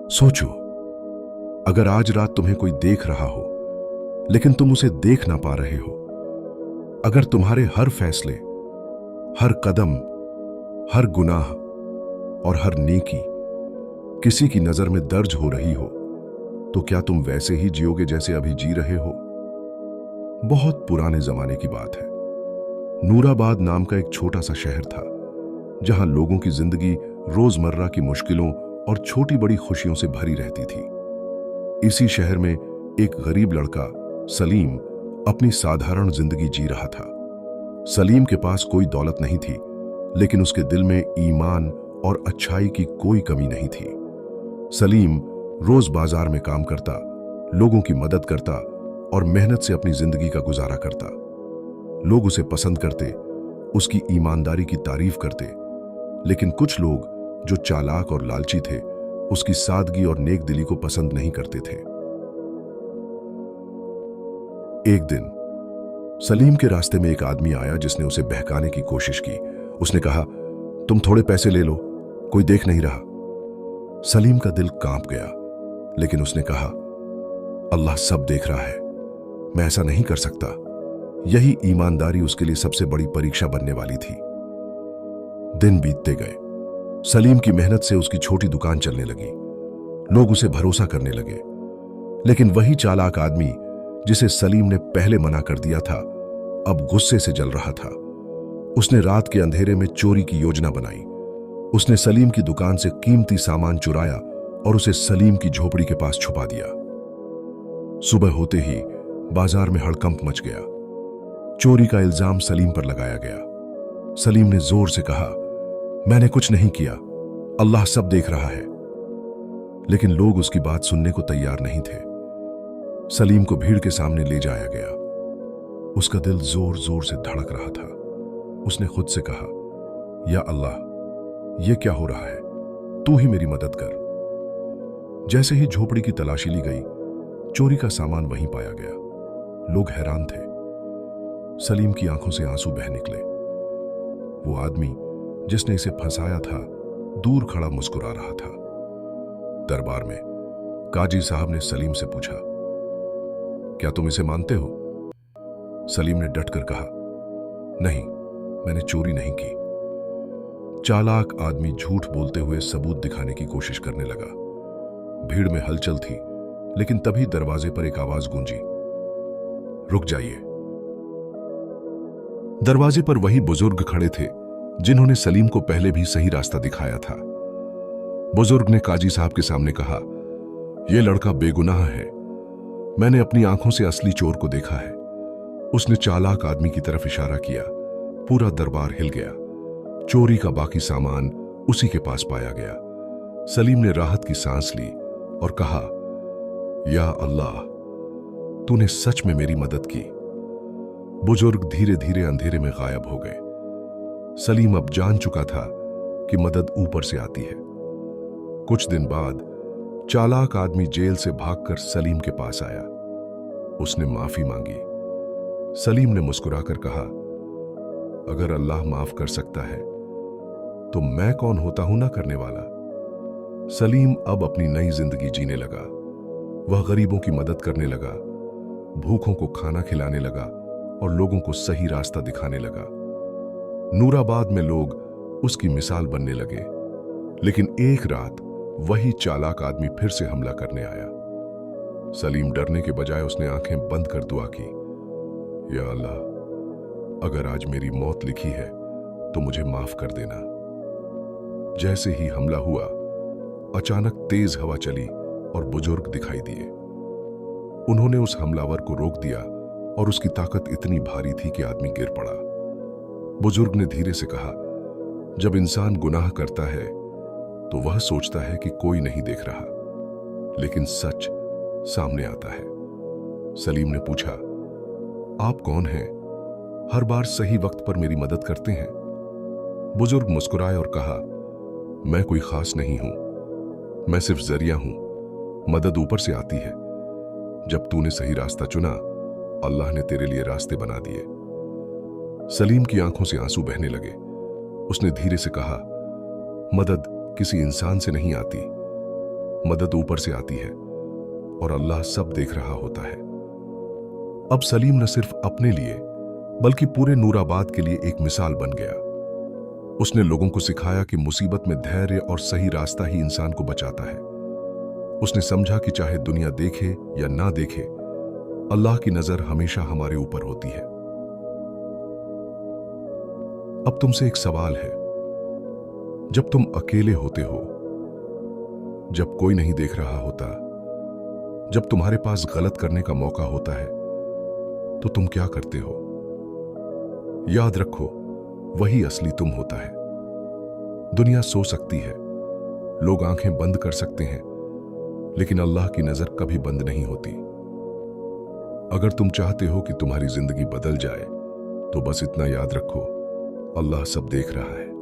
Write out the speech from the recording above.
सोचो, अगर आज रात तुम्हें कोई देख रहा हो लेकिन तुम उसे देख ना पा रहे हो, अगर तुम्हारे हर फैसले, हर कदम, हर गुनाह और हर नेकी किसी की नजर में दर्ज हो रही हो, तो क्या तुम वैसे ही जियोगे जैसे अभी जी रहे हो? बहुत पुराने जमाने की बात है। नूराबाद नाम का एक छोटा सा शहर था, जहां लोगों की जिंदगी रोजमर्रा की मुश्किलों और छोटी बड़ी खुशियों से भरी रहती थी। इसी शहर में एक गरीब लड़का सलीम अपनी साधारण जिंदगी जी रहा था। सलीम के पास कोई दौलत नहीं थी, लेकिन उसके दिल में ईमान और अच्छाई की कोई कमी नहीं थी। सलीम रोज बाजार में काम करता, लोगों की मदद करता और मेहनत से अपनी जिंदगी का गुजारा करता। लोग उसे पसंद करते, उसकी ईमानदारी की तारीफ करते, लेकिन कुछ लोग जो चालाक और लालची थे, उसकी सादगी और नेक दिली को पसंद नहीं करते थे। एक दिन सलीम के रास्ते में एक आदमी आया जिसने उसे बहकाने की कोशिश की। उसने कहा, तुम थोड़े पैसे ले लो, कोई देख नहीं रहा। सलीम का दिल कांप गया, लेकिन उसने कहा, अल्लाह सब देख रहा है, मैं ऐसा नहीं कर सकता। यही ईमानदारी उसके लिए सबसे बड़ी परीक्षा बनने वाली थी। दिन बीतते गए। सलीम की मेहनत से उसकी छोटी दुकान चलने लगी। लोग उसे भरोसा करने लगे। लेकिन वही चालाक आदमी जिसे सलीम ने पहले मना कर दिया था, अब गुस्से से जल रहा था। उसने रात के अंधेरे में चोरी की योजना बनाई। उसने सलीम की दुकान से कीमती सामान चुराया और उसे सलीम की झोपड़ी के पास छुपा दिया। सुबह होते ही बाजार में हड़कंप मच गया। चोरी का इल्जाम सलीम पर लगाया गया। सलीम ने जोर से कहा, मैंने कुछ नहीं किया, अल्लाह सब देख रहा है। लेकिन लोग उसकी बात सुनने को तैयार नहीं थे। सलीम को भीड़ के सामने ले जाया गया। उसका दिल जोर जोर से धड़क रहा था। उसने खुद से कहा, या अल्लाह, यह क्या हो रहा है? तू ही मेरी मदद कर। जैसे ही झोपड़ी की तलाशी ली गई, चोरी का सामान वहीं पाया गया। लोग हैरान थे। सलीम की आंखों से आंसू बह निकले। वो आदमी जिसने इसे फंसाया था, दूर खड़ा मुस्कुरा रहा था। दरबार में काजी साहब ने सलीम से पूछा, क्या तुम इसे मानते हो? सलीम ने डटकर कहा, नहीं, मैंने चोरी नहीं की। चालाक आदमी झूठ बोलते हुए सबूत दिखाने की कोशिश करने लगा। भीड़ में हलचल थी, लेकिन तभी दरवाजे पर एक आवाज गूंजी, रुक जाइए। दरवाजे पर वही बुजुर्ग खड़े थे जिन्होंने सलीम को पहले भी सही रास्ता दिखाया था। बुजुर्ग ने काजी साहब के सामने कहा, यह लड़का बेगुनाह है, मैंने अपनी आंखों से असली चोर को देखा है। उसने चालाक आदमी की तरफ इशारा किया। पूरा दरबार हिल गया। चोरी का बाकी सामान उसी के पास पाया गया। सलीम ने राहत की सांस ली और कहा, या अल्लाह, तूने सच में मेरी मदद की। बुजुर्ग धीरे धीरे अंधेरे में गायब हो गए। सलीम अब जान चुका था कि मदद ऊपर से आती है। कुछ दिन बाद चालाक आदमी जेल से भागकर सलीम के पास आया। उसने माफी मांगी। सलीम ने मुस्कुराकर कहा, अगर अल्लाह माफ कर सकता है तो मैं कौन होता हूं ना करने वाला। सलीम अब अपनी नई जिंदगी जीने लगा। वह गरीबों की मदद करने लगा, भूखों को खाना खिलाने लगा और लोगों को सही रास्ता दिखाने लगा। नूराबाद में लोग उसकी मिसाल बनने लगे। लेकिन एक रात वही चालाक आदमी फिर से हमला करने आया। सलीम डरने के बजाय उसने आंखें बंद कर दुआ की, या अल्लाह, अगर आज मेरी मौत लिखी है तो मुझे माफ कर देना। जैसे ही हमला हुआ, अचानक तेज हवा चली और बुजुर्ग दिखाई दिए। उन्होंने उस हमलावर को रोक दिया और उसकी ताकत इतनी भारी थी कि आदमी गिर पड़ा। बुजुर्ग ने धीरे से कहा, जब इंसान गुनाह करता है तो वह सोचता है कि कोई नहीं देख रहा, लेकिन सच सामने आता है। सलीम ने पूछा, आप कौन हैं? हर बार सही वक्त पर मेरी मदद करते हैं। बुजुर्ग मुस्कुराए और कहा, मैं कोई खास नहीं हूं, मैं सिर्फ जरिया हूं। मदद ऊपर से आती है। जब तूने सही रास्ता चुना, अल्लाह ने तेरे लिए रास्ते बना दिए। सलीम की आंखों से आंसू बहने लगे। उसने धीरे से कहा, मदद किसी इंसान से नहीं आती, मदद ऊपर से आती है और अल्लाह सब देख रहा होता है। अब सलीम न सिर्फ अपने लिए बल्कि पूरे नूराबाद के लिए एक मिसाल बन गया। उसने लोगों को सिखाया कि मुसीबत में धैर्य और सही रास्ता ही इंसान को बचाता है। उसने समझा कि चाहे दुनिया देखे या ना देखे, अल्लाह की नजर हमेशा हमारे ऊपर होती है। अब तुमसे एक सवाल है, जब तुम अकेले होते हो, जब कोई नहीं देख रहा होता, जब तुम्हारे पास गलत करने का मौका होता है, तो तुम क्या करते हो? याद रखो, वही असली तुम होता है। दुनिया सो सकती है, लोग आंखें बंद कर सकते हैं, लेकिन अल्लाह की नजर कभी बंद नहीं होती। अगर तुम चाहते हो कि तुम्हारी जिंदगी बदल जाए, तो बस इतना याद रखो, अल्लाह सब देख रहा है।